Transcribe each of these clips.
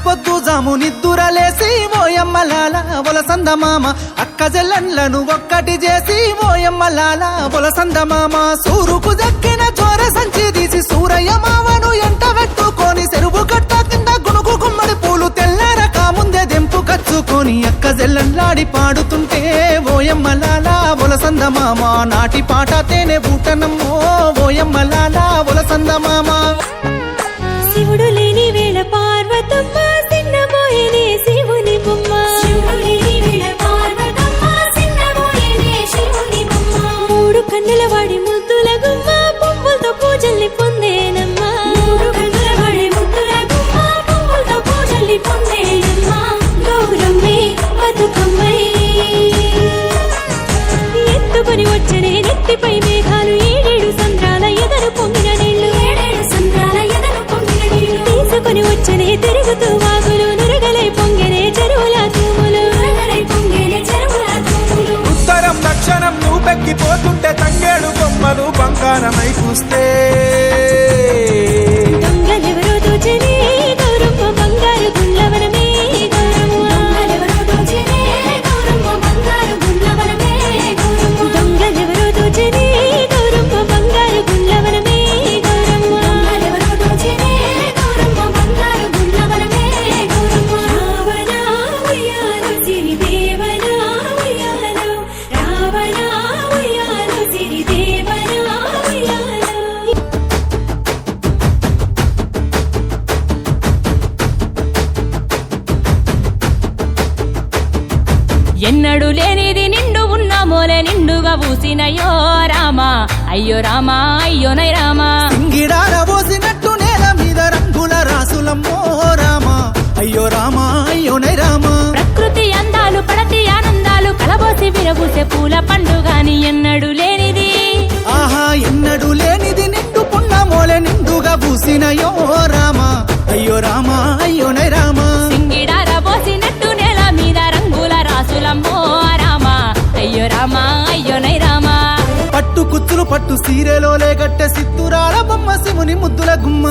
పొద్దు జాము నిద్దురలేసి ఓయమ్మలాల ఒలసందమామ అక్క జల్లన్లను ఒక్కటి చేసి ఓయమ్మలాల ఒలసందమామ సూరుకు దక్కిన చోర సంచి తీసి సూరయ్య మావను ఎంట పెట్టుకొని చెరువు కట్ట కింద గునుగు గుమ్మడి పూలు తెల్లారక ముందే దెంపు కచ్చుకొని అక్క జల్లన్లాడి పాడుతుంటే ఓయమ్మలాల ఒలసందమామ నాటి పాట తేనె బూటనమ్మో ఓయమ్మలాల ఒలసందమామ శివుడు లేని వేళ పార్వతమ్మ సిన్నబోయేనే శివుని బొమ్మ మూడు కన్నుల వాడి ముద్దుల గుమ్మ పువ్వులతో పూజల్ని పొందేనమ్మా గౌరమ్మే బతుకమ్మై ఎత్తుకొని వచ్చనే నెత్తిపై మేఘాలు ఏడేడు సంద్రాల ఎదరు పొంగిన నీళ్లు తీసుకొని వచ్చనే తిరుగుతూ వాగులు నురగలై పొంగెనే చెరువుల తూములు ఉత్తరం దక్షిణం నువ్వు పెక్కిపోతుంటే తంగేడు బొమ్మలు బంగారమై చూస్తే దొంగలెవరో దోచనే గౌరమ్మ బంగారు గుండ్లవనమే దొంగలెవరో దోచనే గౌరమ్మ బంగారు గుండ్లవనమే ఎన్నడు లేనిది నిండు ఉన్న మోలే నిండుగా పూసినయో రామా అయ్యో రామా అయ్యోనై రామా సింగిడార పోసినట్టు నేల మీద రంగుల రాసులమ్మో రామా అయ్యో రామా అయ్యోనై రామా ప్రకృతి అందాలు పడతి ఆనందాలు కలబోసి విరబూసే పూల పండుగాని ఎన్నడు లేనిది ఆహా ఎన్నడు లేనిది నిండు పున్న మోలే నిండుగా పూసినయో రామా అయ్యో రామా అయ్యోనై రామా సింగిడార పోసినట్టు నేల మీద రంగుల రాసులమ్మో రామా అయ్యో రామా అయ్యోనై రామా పట్టు కుచ్చులు పట్టు సీరెలోలే గట్టె సిత్తురాల బొమ్మ శివుని ముద్దుల గుమ్మ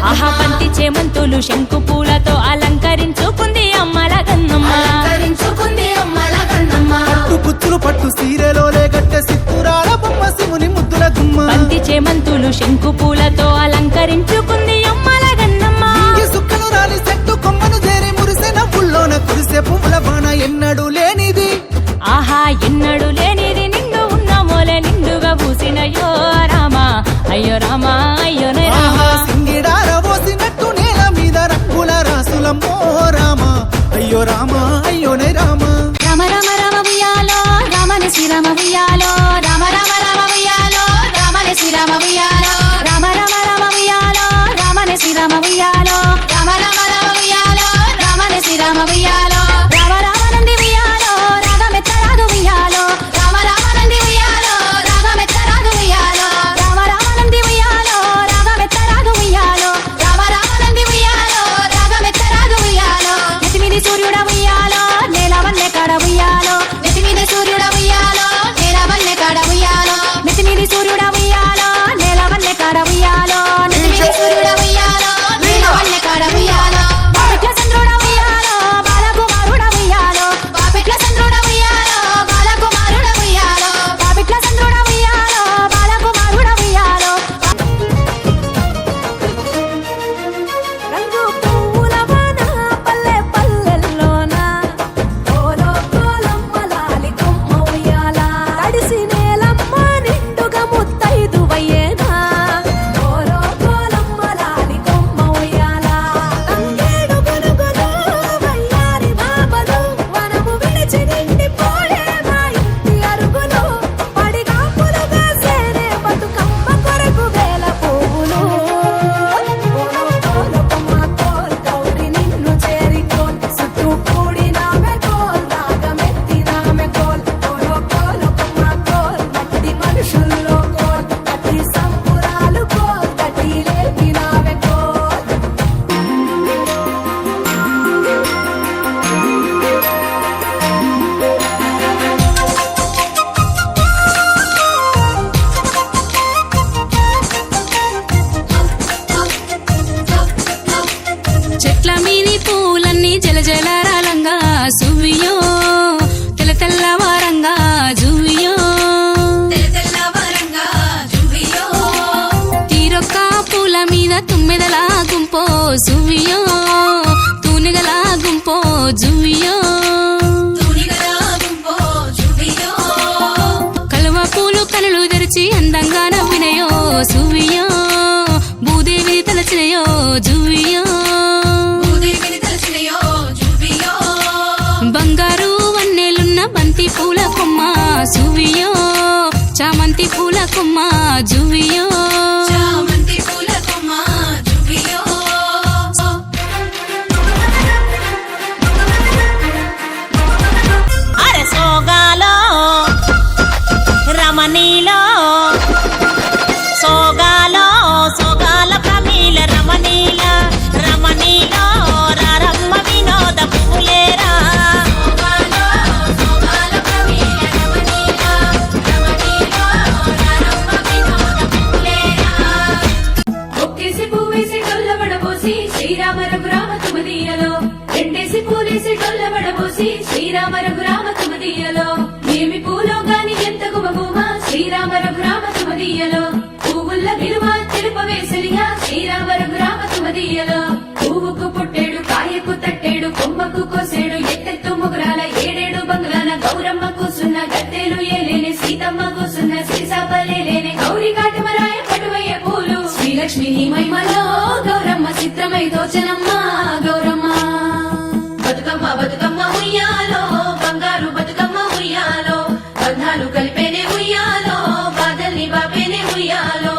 ఆహా పంతి చేమంతులు శంకు పూలతో అలంకరించుకుంది అమ్మల గన్నమ్మ పట్టు కుచ్చులు పట్టు సీరెలోలే గట్టె సిత్తురాల బొమ్మ శివుని ముద్దుల గుమ్మ పంతి చేమంతులు శంకు పూలతో అలంకరించుకుంది అమ్మల గన్నమ్మ ఈ సుక్కలు రాలి చెట్టు కొమ్మను చేరి మురిసె నవ్వుల్లోన కురిసే పువ్వుల బాణ ఎన్నడు లేనిది ఆహా ఎన్నడు లేనిది నిండు ఉన్న మోలే నిండుగా పూసినయో రామా అయ్యో రామా అయ్యోనై రామా ఆహా సింగిడార పోసినట్టు నేల మీద రంగుల రాసులమ్మో రామా అయ్యో రామా అయ్యోనై రామా రామ రామ రామ ఉయ్యాలో రామని శ్రీరామ ఉయ్యాలో రామ రామ రామ ఉయ్యాలో రామని శ్రీరామ ఉయ్యాలో రామ రామ రామ ఉయ్యాలో తల్లి జల జలారాలంగా సువియో తెల్ల తెల్లవారంగా జువియో తీరొక్క పూల మీద తుమ్మెదలా గుంపో సువియో తూనిగలా గుంపో జువియో కలువ పూలు కనులు తెరిచి అందంగా నవ్వినయో సువియో భూదేవి తలచినయో జువియో బంగారు వన్నెలున్న బంతి పూల కొమ్మ సువియో చామంతి పూల కొమ్మ జువియో అరే సోగాలో రమణీలో సోగాలో సోగాల ప్రమీల రమణీల రమణీలో రారమ్మ వినోద పువ్వులేరా ఒక్కేసి పువ్వేసి డొల్లబడబోసి శ్రీరామ రఘురామ తుమదీయలో రెండేసి పూలేసి డొల్లబడబోసి శ్రీరామ రఘురామ తుమదీయలో ఏమి పూలో గాని ఎంత గుమగుమ శ్రీరామ రఘురామ తుమదీయలో పువ్వుల్ల విలువ తెలుపవేసలిగా శ్రీరామ రఘురామ తుమదీయలో పువ్వుకు పుట్టేడు కాయకు తట్టేడు కొమ్మకు కోసేడు ఎత్తెత్తు ముగురాల ఏడేడు బంగ్లాల గౌరమ్మ కూసున్న గద్దెలు ఏలేని సీతమ్మ కూసున్న సిరిసాపలేని గౌరీ కాటమరాయ పటువయ్య పూలు శ్రీలక్ష్మి నీ మహిమలో గౌరమ్మ చిత్రమై దోచనమ్మ గౌరమ్మ బతుకమ్మ బతుకమ్మ ఉయ్యాలో బంగారు బతుకమ్మ ఉయ్యాలో బంధాలు కలిపేనే ఉయ్యాలో బాధల్ని బాపేనే ఉయ్యాలో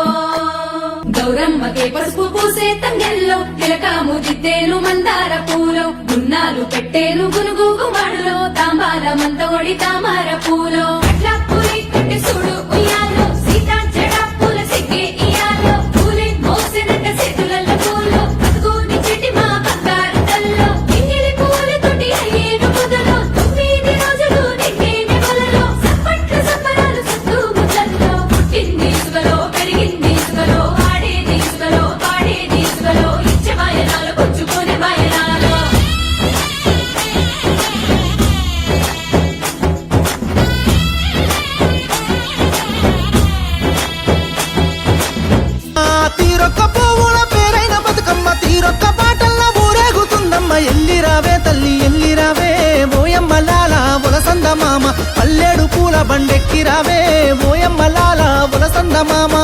గౌరమ్మకే పసుపు పూసే తంగెల్లో తిలకాము దిద్దేను మందార పూలో గున్నాలు పెట్టేను గునుగు గుమాడులో తాంబాల మంతొడి తామర పూలో అట్లా పూరి కట్టి చూడు ఉయ్యాలో సీతా జడ పూల సిగ్గే ఇయాలో పూలే మోసినట్ట చేతులలో పూలో బతుకుని చెట్టి మా బంగారు తల్లో ఇంగిలి పూలతోటి అయ్యేను మొదలో 9 రోజులు నిండేని వలలో సప్పట్లు సప్పరాలు సత్తు ముద్దల్లో పుట్టింది సుగలో పెరిగింది సుగలో ఆడేది సుగలో పాడేది సుగలో ఇచ్చే వాయనాలు పుచ్చుకునే వాయనాలు తీరొక్క పువ్వుల పేరైన బతుకమ్మ తీరొక్క పాటల్లో ఊరేగుతుందమ్మ ఎల్లిరావే తల్లి ఎల్లిరావే ఓయమ్మ లాల ఒలసంద మామ పల్లెడు పూల బండెక్కిరావే ఓయమ్మ లాల ఒలసంద మామ